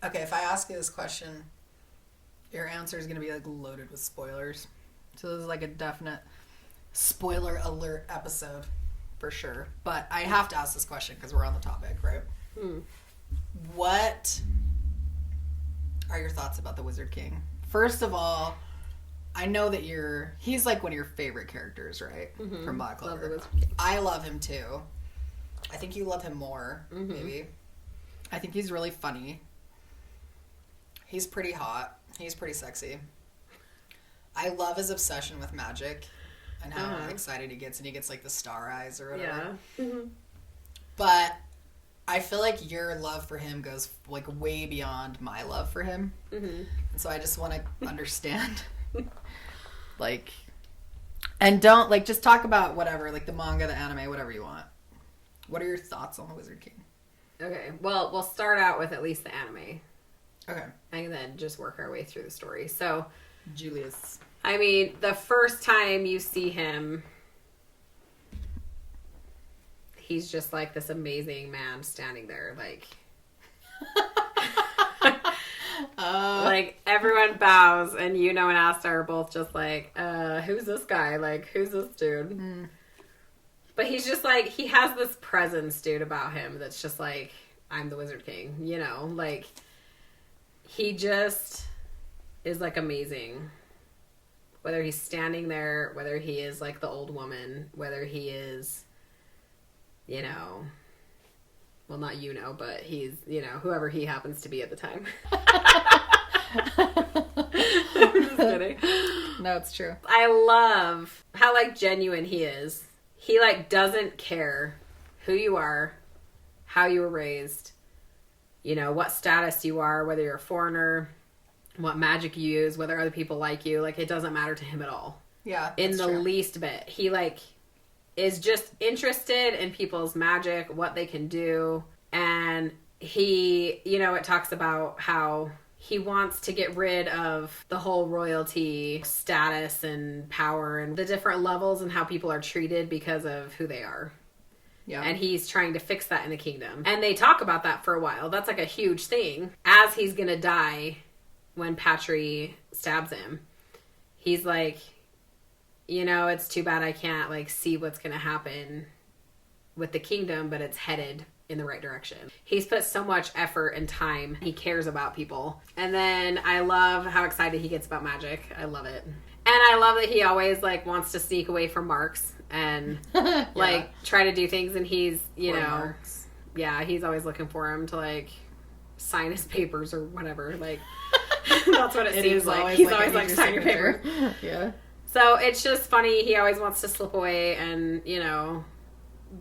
Okay, if I ask you this question, your answer is going to be like loaded with spoilers. So this is like a definite spoiler alert episode for sure. But I have to ask this question because we're on the topic, right? What are your thoughts about the Wizard King? First of all, I know that he's like one of your favorite characters, right? From Black Clover. Love the Wizard King. I love him too. I think you love him more, maybe. I think he's really funny. He's pretty hot. He's pretty sexy. I love his obsession with magic and how excited he gets, and he gets like the star eyes or whatever. Yeah. But I feel like your love for him goes like way beyond my love for him. And so I just want to understand, like, and don't like just talk about whatever, like the manga, the anime, whatever you want. What are your thoughts on the Wizard King? Okay, well, we'll start out with at least the anime. Okay. And then just work our way through the story. So, Julius. I mean, the first time you see him, he's just like this amazing man standing there, like... like, everyone bows, and and Asta are both just like, who's this guy? Like, who's this dude? But he's just like, he has this presence, dude, about him that's just like, I'm the Wizard King, like... He just is, like, amazing. Whether he's standing there, whether he is, like, the old woman, whether he is, well, not but he's, whoever he happens to be at the time. I'm just kidding. No, it's true. I love how, like, genuine he is. He, like, doesn't care who you are, how you were raised, what status you are, whether you're a foreigner, what magic you use, whether other people like you. Like, it doesn't matter to him at all. Yeah, in the least bit. He, like, is just interested in people's magic, what they can do. And he, it talks about how he wants to get rid of the whole royalty status and power and the different levels and how people are treated because of who they are. Yeah. And he's trying to fix that in the kingdom. And they talk about that for a while. That's like a huge thing. As he's going to die when Patry stabs him, he's like, it's too bad I can't like see what's going to happen with the kingdom, but it's headed in the right direction. He's put so much effort and time. He cares about people. And then I love how excited he gets about magic. I love it. And I love that he always like wants to sneak away from Marks and like try to do things, and he's Marks. Yeah, he's always looking for him to like sign his papers or whatever. Like that's what it seems like. He's always like sign your paper. Yeah. So it's just funny. He always wants to slip away and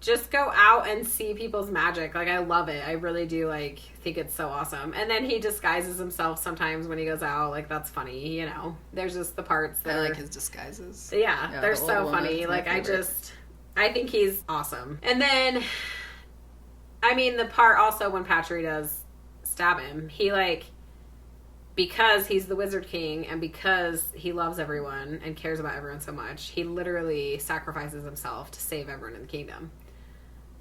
just go out and see people's magic. Like, I love it. I really do, like, think it's so awesome. And then he disguises himself sometimes when he goes out. Like, that's funny, There's just the parts that I like his disguises. Yeah, they're so funny. Like, I think he's awesome. And then, I mean, the part also when Patry does stab him, he, like, because he's the Wizard King and because he loves everyone and cares about everyone so much, he literally sacrifices himself to save everyone in the kingdom.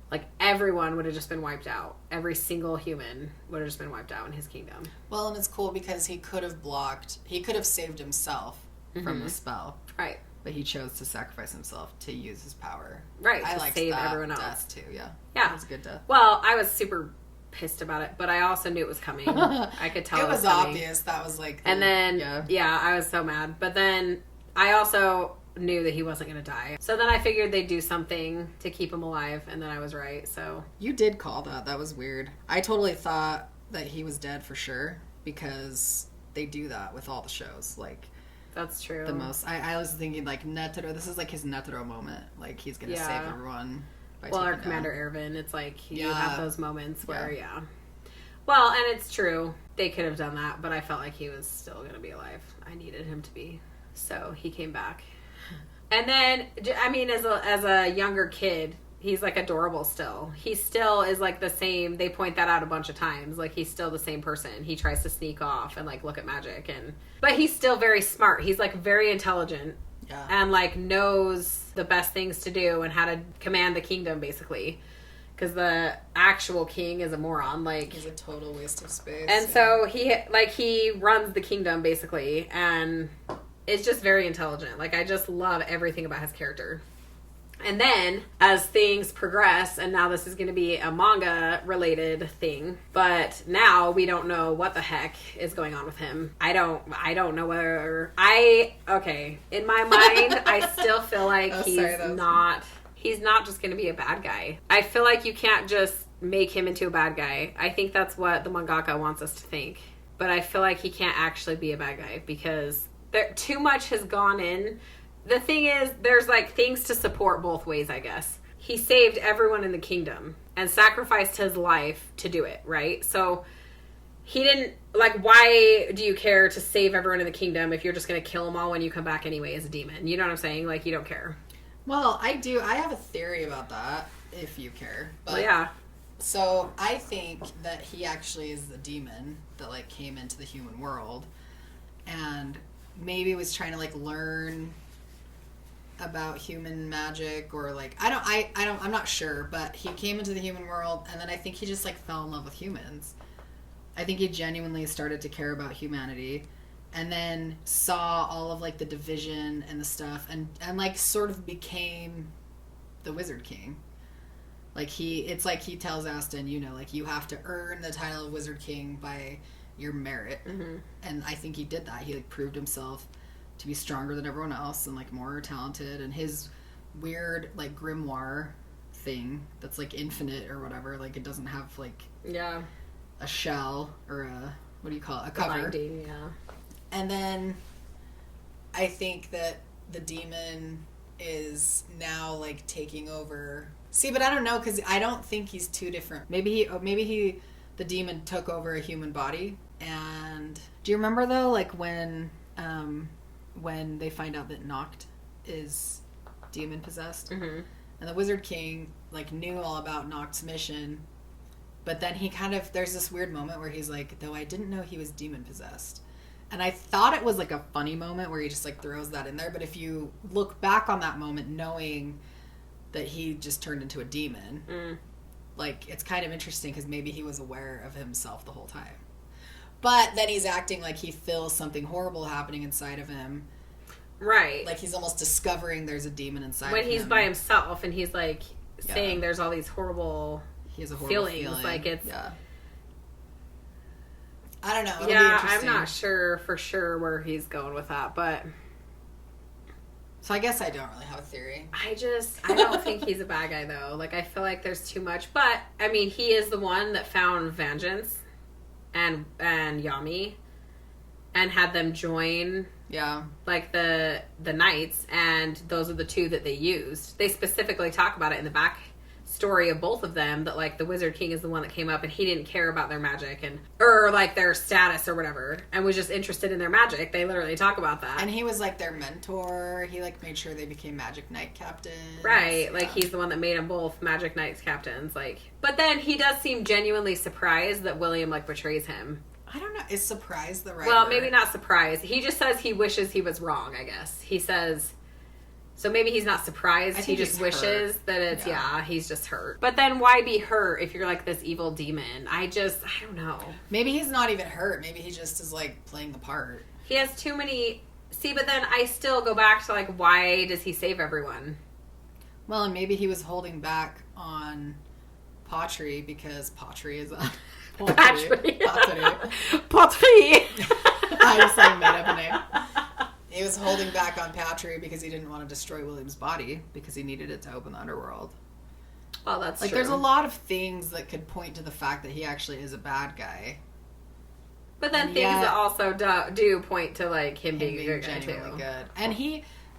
Like, everyone would have just been wiped out. Every single human would have just been wiped out in his kingdom. Well, and it's cool because he could have saved himself from the spell. Right. But he chose to sacrifice himself to use his power. Right, I to liked save that everyone else. Death too, yeah. Yeah. It was a good death. Well, I was super pissed about it, but I also knew it was coming. I could tell it was coming. obvious. That was like... And then, yeah, I was so mad. But then I also knew that he wasn't going to die. So then I figured they'd do something to keep him alive, and then I was right, so... You did call that. That was weird. I totally thought that he was dead for sure, because they do that with all the shows. Like... That's true. The most... I was thinking, like, Netero... This is, like, his Netero moment. Like, he's going to save everyone... Well, our Commander Erwin, it's like you have those moments where, Well, and it's true. They could have done that, but I felt like he was still going to be alive. I needed him to be. So he came back. And then, I mean, as a younger kid, he's, like, adorable still. He still is, like, the same. They point that out a bunch of times. Like, he's still the same person. He tries to sneak off and, like, look at magic. But he's still very smart. He's, like, very intelligent. Yeah. And, like, knows the best things to do and how to command the kingdom, basically. because the actual king is a moron. Like, he's a total waste of space. And so he runs the kingdom basically, and is just very intelligent. Like, I just love everything about his character. And then, as things progress, and now this is going to be a manga-related thing, but now we don't know what the heck is going on with him. I don't know whether... Okay, in my mind, I still feel like he's not just going to be a bad guy. I feel like you can't just make him into a bad guy. I think that's what the mangaka wants us to think. But I feel like he can't actually be a bad guy, because too much has gone in... The thing is, there's, like, things to support both ways, I guess. He saved everyone in the kingdom and sacrificed his life to do it, right? So, he didn't, like, why do you care to save everyone in the kingdom if you're just going to kill them all when you come back anyway as a demon? You know what I'm saying? Like, you don't care. Well, I do. I have a theory about that, if you care. But, well, yeah. So, I think that he actually is the demon that, like, came into the human world and maybe was trying to, like, learn... about human magic, or like I'm not sure, but he came into the human world, and then I think he just like fell in love with humans. I think he genuinely started to care about humanity, and then saw all of like the division and the stuff, and like sort of became the Wizard King. Like it's like he tells Aston, you know, like you have to earn the title of Wizard King by your merit. Mm-hmm. And I think he did that. He like proved himself to be stronger than everyone else and like more talented, and his weird like grimoire thing that's like infinite or whatever, like it doesn't have like a shell or a what do you call it, a cover. Binding, yeah. And then I think that the demon is now like taking over. See, but I don't know, because I don't think he's too different. Maybe the demon took over a human body. And do you remember though, like when they find out that Noct is demon possessed, mm-hmm. and the Wizard King like knew all about Noct's mission, but then he kind of, there's this weird moment where he's like, though I didn't know he was demon possessed, and I thought it was like a funny moment where he just like throws that in there, but if you look back on that moment knowing that he just turned into a demon, like it's kind of interesting, because maybe he was aware of himself the whole time. But then he's acting like he feels something horrible happening inside of him. Right. Like he's almost discovering there's a demon inside of him. When he's by himself and he's like saying there's all these horrible, he has a horrible feeling. Like it's... Yeah. I don't know. It'll be interesting. I'm not sure for sure where he's going with that, but... So I guess I don't really have a theory. I don't think he's a bad guy though. Like I feel like there's too much. But, I mean, he is the one that found Vengeance and Yami, and had them join like the knights, and those are the two that they used. They specifically talk about it in the back story of both of them, that like the Wizard King is the one that came up and he didn't care about their magic or like their status or whatever, and was just interested in their magic. They literally talk about that. And he was like their mentor. He like made sure they became Magic Knight captains. Right. Like he's the one that made them both Magic Knights captains. Like, but then he does seem genuinely surprised that William like betrays him. I don't know. Is surprised the right Well, word? Maybe not surprised. He just says he wishes he was wrong, I guess. He says... So maybe he's not surprised. He just wishes that it's, he's just hurt. But then why be hurt if you're like this evil demon? I don't know. Maybe he's not even hurt. Maybe he just is like playing the part. He has too many... See, but then I still go back to like, why does he save everyone? Well, and maybe he was holding back on Pottery because Pottery is a... Pottery. I just like made up a name. He was holding back on Patry because he didn't want to destroy William's body, because he needed it to open the underworld. Well, that's like true. There's a lot of things that could point to the fact that he actually is a bad guy. But then things that also do point to like him being a good guy too. Good. And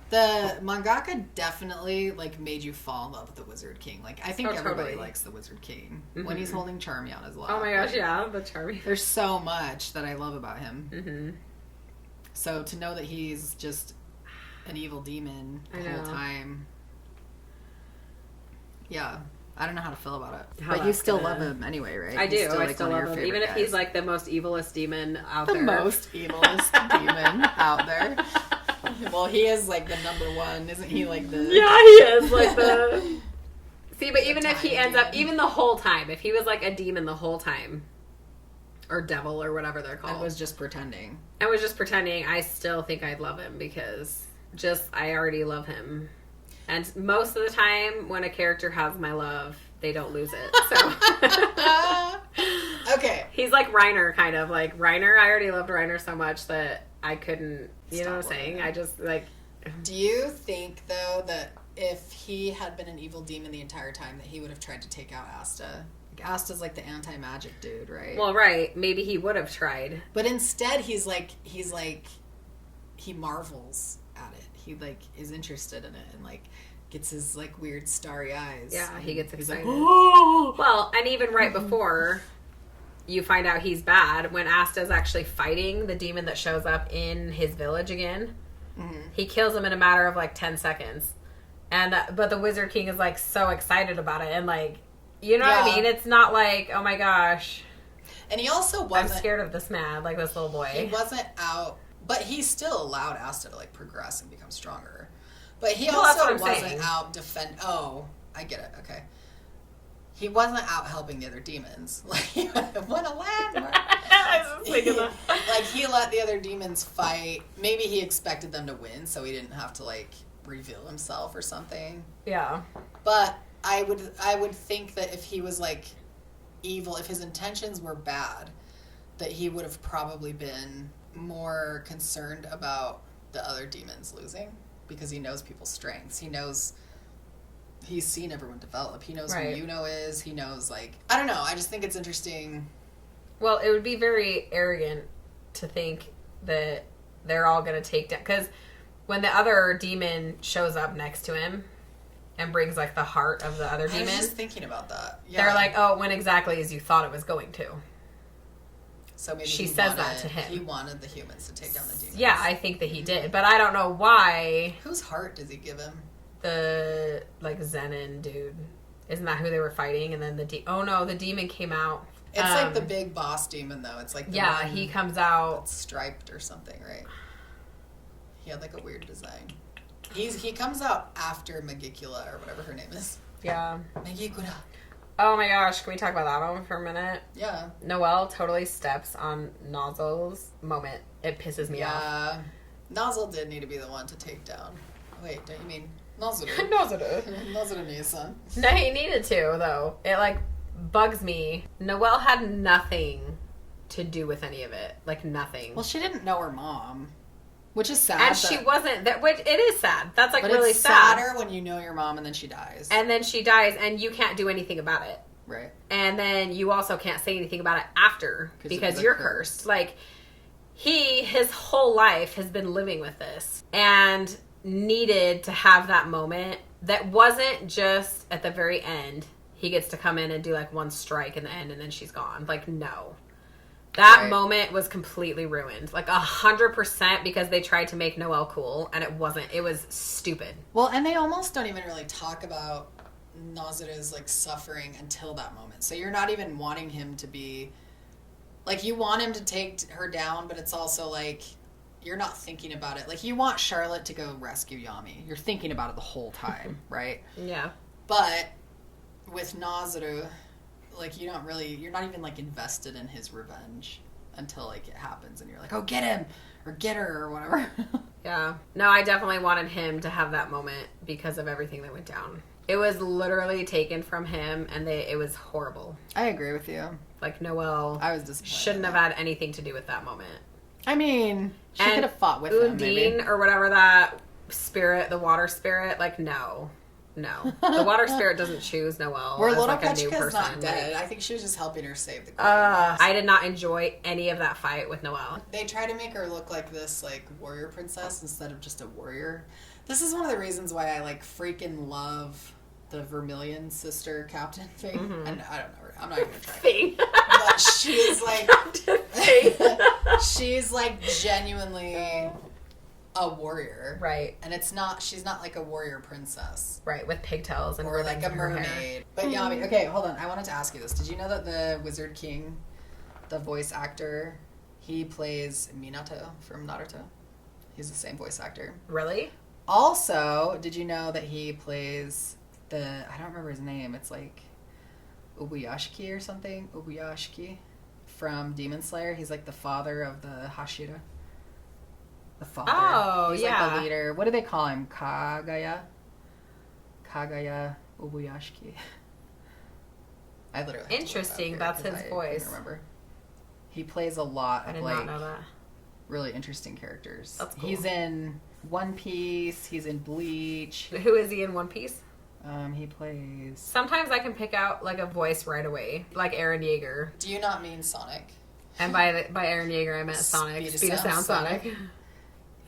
the mangaka definitely like made you fall in love with the Wizard King. Like I think everybody likes the Wizard King when he's holding Charmy on his lap. Oh my gosh, yeah, the Charmy. There's so much that I love about him. Mm-hmm. So to know that he's just an evil demon the whole time. Yeah. I don't know how to feel about it. But you still love him anyway, right? I do. Still, I still love him. Even if he's like the most evilest demon out there. The most evilest demon out there. Well, he is like the number one. Isn't he like the... Yeah, he is like the... See, but even if he ends up, even the whole time, if he was like a demon the whole time, or devil or whatever they're called. I was just pretending. I still think I'd love him because I already love him. And most of the time when a character has my love, they don't lose it. So okay. He's like Reiner, kind of. Like Reiner, I already loved Reiner so much that I couldn't, you know what I'm saying? I just like... Do you think, though, that if he had been an evil demon the entire time, that he would have tried to take out Asta? Like, Asta's like the anti-magic dude, right? Well, right. Maybe he would have tried. But instead, he marvels at it. He like is interested in it and like gets his like weird starry eyes. Yeah, he gets excited. Like, oh! Well, and even right before you find out he's bad, when Asta's actually fighting the demon that shows up in his village again, he kills him in a matter of like 10 seconds. And but the Wizard King is like so excited about it and like, you know what I mean? It's not like, oh my gosh. And he also wasn't... I'm scared of this man, like this little boy. He wasn't out... But he still allowed Asta to, like, progress and become stronger. But he also wasn't out defend... Oh, I get it. Okay. He wasn't out helping the other demons. Like, what a landmark. I was just thinking that. Like, he let the other demons fight. Maybe he expected them to win, so he didn't have to, like, reveal himself or something. Yeah. But I would think that if he was, like, evil, if his intentions were bad, that he would have probably been more concerned about the other demons losing because he knows people's strengths. He's seen everyone develop. He knows who Yuno is. He knows, like, I don't know. I just think it's interesting. Well, it would be very arrogant to think that they're all going to take down, because when the other demon shows up next to him and brings like the heart of the other demon. I was just thinking about that. Yeah. They're like, oh, it went exactly as you thought it was going to. So maybe she says that to him. He wanted the humans to take down the demons. Yeah, I think that he did, but I don't know why. Whose heart does he give him? The like Zenon dude. Isn't that who they were fighting? And then the demon came out. It's like the big boss demon though. It's like he comes out striped or something, right? He had like a weird design. He comes out after Magicula or whatever her name is. Yeah. Magicula. Oh my gosh, can we talk about that one for a minute? Yeah. Noelle totally steps on Nozzle's moment. It pisses me off. Yeah. Nozzle did need to be the one to take down. Wait, don't you mean Nozzle? Nozzle needs son. No, he needed to, though. It, like, bugs me. Noelle had nothing to do with any of it. Like, nothing. Well, she didn't know her mom. Which is sad. And she wasn't... Which, it is sad. That's, like, really sad. But it's sadder when you know your mom and then she dies. And then she dies, and you can't do anything about it. Right. And then you also can't say anything about it after, because you're cursed. Like, his whole life has been living with this. And needed to have that moment that wasn't just at the very end. He gets to come in and do, like, one strike in the end, and then she's gone. Like, no. That moment was completely ruined. Like, 100% because they tried to make Noelle cool, and it wasn't. It was stupid. Well, and they almost don't even really talk about Nazir's, like, suffering until that moment. So you're not even wanting him to be... Like, you want him to take her down, but it's also, like, you're not thinking about it. Like, you want Charlotte to go rescue Yami. You're thinking about it the whole time, right? Yeah. But with Nazir... Like, you're not even, like, invested in his revenge until, like, it happens. And you're like, oh, get him! Or get her! Or whatever. Yeah. No, I definitely wanted him to have that moment because of everything that went down. It was literally taken from him, and it was horrible. I agree with you. Like, Noelle I was disappointed shouldn't have had anything to do with that moment. I mean, she could have fought with him, maybe. Undine, or whatever that spirit, the water spirit, like, no. No. The water spirit doesn't choose Noelle as like a new person. Not dead. I think she was just helping her save the queen. I did not enjoy any of that fight with Noelle. They try to make her look like this, like, warrior princess instead of just a warrior. This is one of the reasons why I, like, freaking love the Vermilion sister captain thing. Mm-hmm. And I don't know her. I'm not even gonna try. Thing. But she's like... she's, like, genuinely... a warrior, right? And she's not like a warrior princess, right, with pigtails and or like a mermaid. But Yami, okay, hold on, I wanted to ask you this. Did you know that the Wizard King, the voice actor, he plays Minato from Naruto? He's the same voice actor. Really? Also, did you know that he plays I don't remember his name. It's like Ubuyashiki or something. Ubuyashiki from Demon Slayer. He's like the father of the Hashira. The father. Oh, He's like the leader. What do they call him? Kagaya Ubuyashiki. I literally have interesting. To That's his voice. I remember. He plays a lot of not know that. Really interesting characters. That's cool. He's in One Piece. He's in Bleach. Who is he in One Piece? He plays. Sometimes I can pick out like a voice right away, like Eren Yeager. Do you not mean Sonic? And by Eren Yeager, I meant Sonic. Speed of Sound Sonic.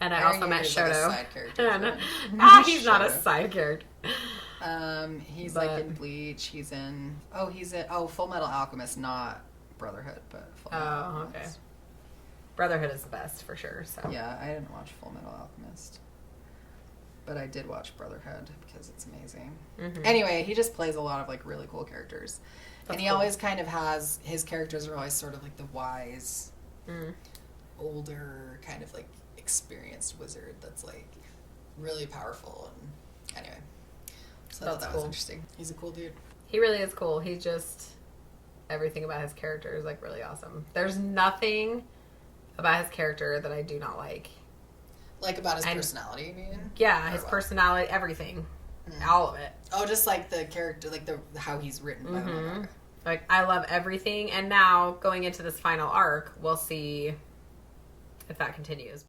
And I Eren also meant Yeager's Shoto. like a side character. He's not a side character. He's like in Bleach. He's in Full Metal Alchemist, not Brotherhood, but Full Metal Alchemist. Okay. Brotherhood is the best for sure. So yeah, I didn't watch Full Metal Alchemist, but I did watch Brotherhood because it's amazing. Mm-hmm. Anyway, he just plays a lot of like really cool characters, and he always kind of has his characters are always sort of like the wise, older kind of like experienced wizard that's like really powerful. And anyway, so I thought that was interesting. He's a cool dude. He really is cool. He just everything about his character is like really awesome. There's nothing about his character that I do not like. Like about his personality, you mean? Yeah, his personality, everything. All of it. Oh, just like the character, like how he's written. Mm-hmm. Like, I love everything. And now, going into this final arc, we'll see if that continues.